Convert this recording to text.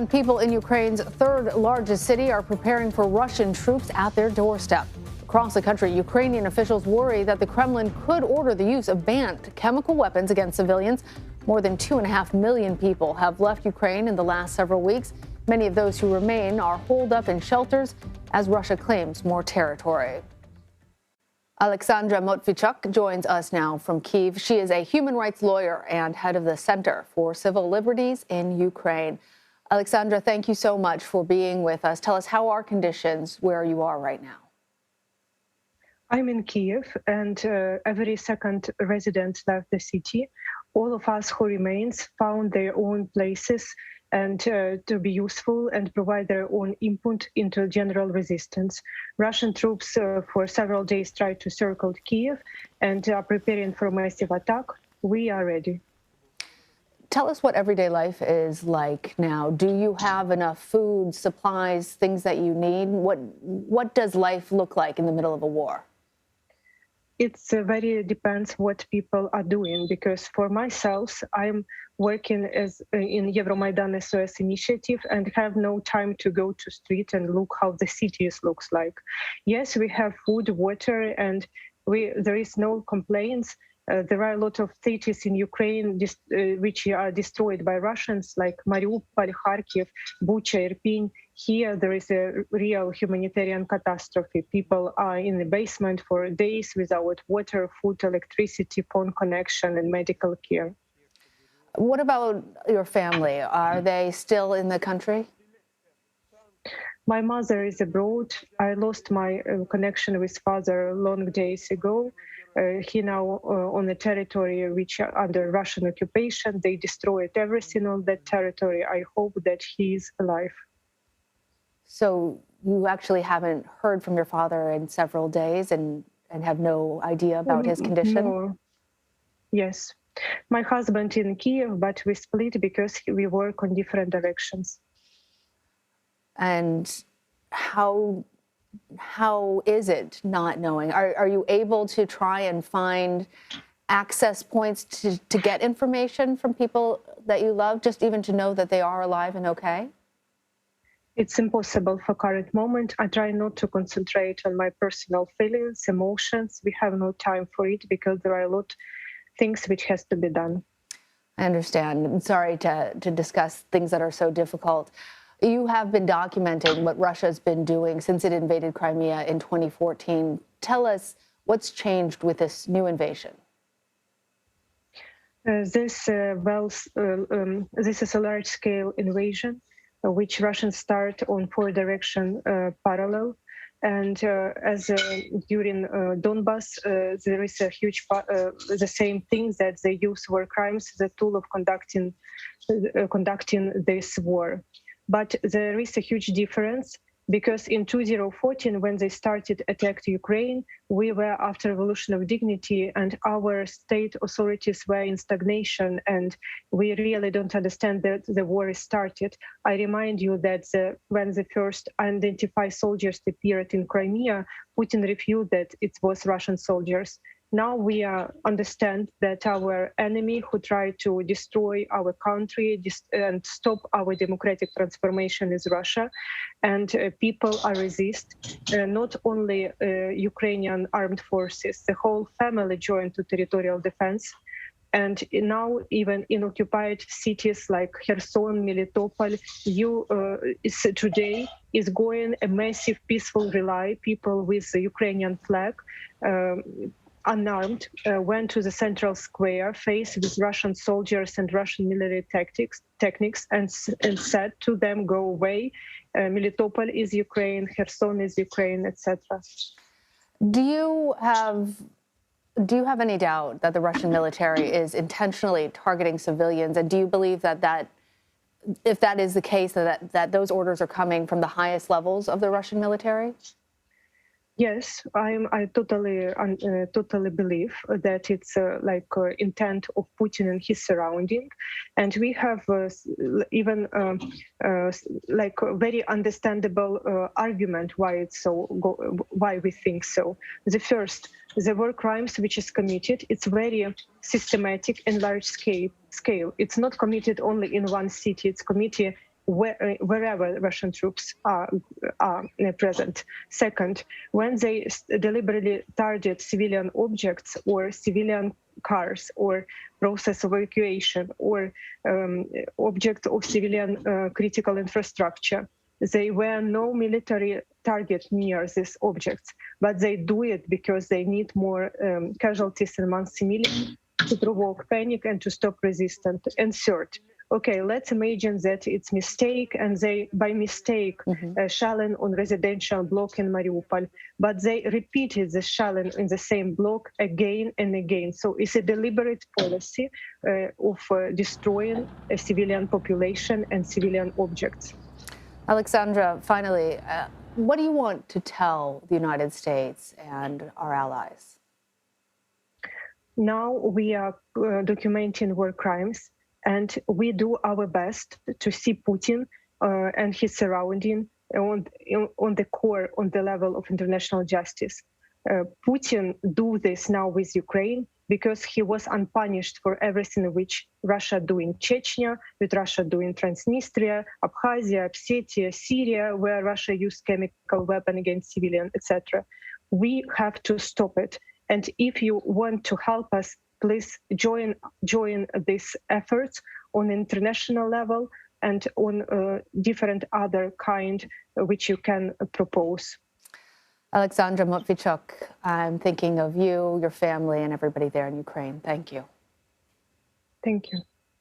People in Ukraine's third largest city are preparing for Russian troops at their doorstep. Across the country, Ukrainian officials worry that the Kremlin could order the use of banned chemical weapons against civilians. More than 2.5 million people have left Ukraine in the last several weeks. Many of those who remain are holed up in shelters as Russia claims more territory. Oleksandra Matviichuk joins us now from Kyiv. She is a human rights lawyer and head of the Center for Civil Liberties in Ukraine. Oleksandra, thank you so much for being with us. Tell us, how are conditions where you are right now? I'm in Kyiv, and every second resident left the city. All of us who remains found their own places and to be useful and provide their own input into general resistance. Russian troops for several days tried to circle Kyiv and are preparing for a massive attack. We are ready. Tell us what everyday life is like now. Do you have enough food, supplies, things that you need? What does life look like in the middle of a war? It's very depends what people are doing, because for myself, I'm working as in Euromaidan SOS initiative and have no time to go to street and look how the cities looks like. Yes, we have food, water, and there is no complaints. There are a lot of cities in Ukraine which are destroyed by Russians, like Mariupol, Kharkiv, Bucha, Irpin. Here there is a real humanitarian catastrophe. People are in the basement for days without water, food, electricity, phone connection, and medical care. What about your family? Are they still in the country? My mother is abroad. I lost my connection with father long days ago. He now on a territory which are under Russian occupation. They destroyed everything on that territory. I hope that he is alive. So you actually haven't heard from your father in several days and have no idea about his condition? No. Yes. My husband in Kyiv, but we split because we work on different directions. And how is it not knowing? Are you able to try and find access points to get information from people that you love, just even to know that they are alive and okay? It's impossible for current moment. I try not to concentrate on my personal feelings, emotions. We have no time for it because there are a lot of things which has to be done. I understand. I'm sorry to discuss things that are so difficult. You have been documenting what Russia's been doing since it invaded Crimea in 2014. Tell us what's changed with this new invasion. This is a large-scale invasion, which Russians start on 4 directions parallel. And during Donbass, there is a huge the same thing that they use war crimes, the tool of conducting this war. But there is a huge difference, because in 2014, when they started attack Ukraine, we were after revolution of dignity, and our state authorities were in stagnation, and we really don't understand that the war started. I remind you that when the first unidentified soldiers appeared in Crimea, Putin refused that it was Russian soldiers. Now we understand that our enemy who tried to destroy our country and stop our democratic transformation is Russia, and people are resist. Not only Ukrainian armed forces, the whole family joined to territorial defense. And now even in occupied cities like Kherson, Melitopol, today is going a massive peaceful relay. People with the Ukrainian flag, unarmed, went to the central square faced with Russian soldiers and Russian military techniques and said to them, go away, Melitopol is Ukraine, Kherson is Ukraine, etc. Do you have any doubt that the Russian military is intentionally targeting civilians? And do you believe that if that is the case, that those orders are coming from the highest levels of the Russian military? Yes, I totally believe that it's intent of Putin and his surrounding, and we have even very understandable argument why it's so. Why we think so. The war crimes which is committed, it's very systematic and large scale. It's not committed only in one city. It's committed wherever Russian troops are present. Second, when they deliberately target civilian objects or civilian cars or process of evacuation or object of civilian critical infrastructure, there were no military target near these objects, but they do it because they need more casualties among civilians to provoke panic and to stop resistance. And third, okay, let's imagine that it's mistake and they, by mistake, shelling on residential block in Mariupol, but they repeated the shelling in the same block again and again. So it's a deliberate policy of destroying a civilian population and civilian objects. Oleksandra, finally, what do you want to tell the United States and our allies? Now we are documenting war crimes, and we do our best to see Putin and his surrounding on the core, on the level of international justice. Putin do this now with Ukraine because he was unpunished for everything which Russia do in Chechnya, with Russia doing Transnistria, Abkhazia, Ossetia, Syria, where Russia used chemical weapon against civilians, etc. We have to stop it. And if you want to help us, please join these efforts on international level and on different other kind which you can propose. Oleksandra Matviichuk, I'm thinking of you, your family, and everybody there in Ukraine. Thank you. Thank you.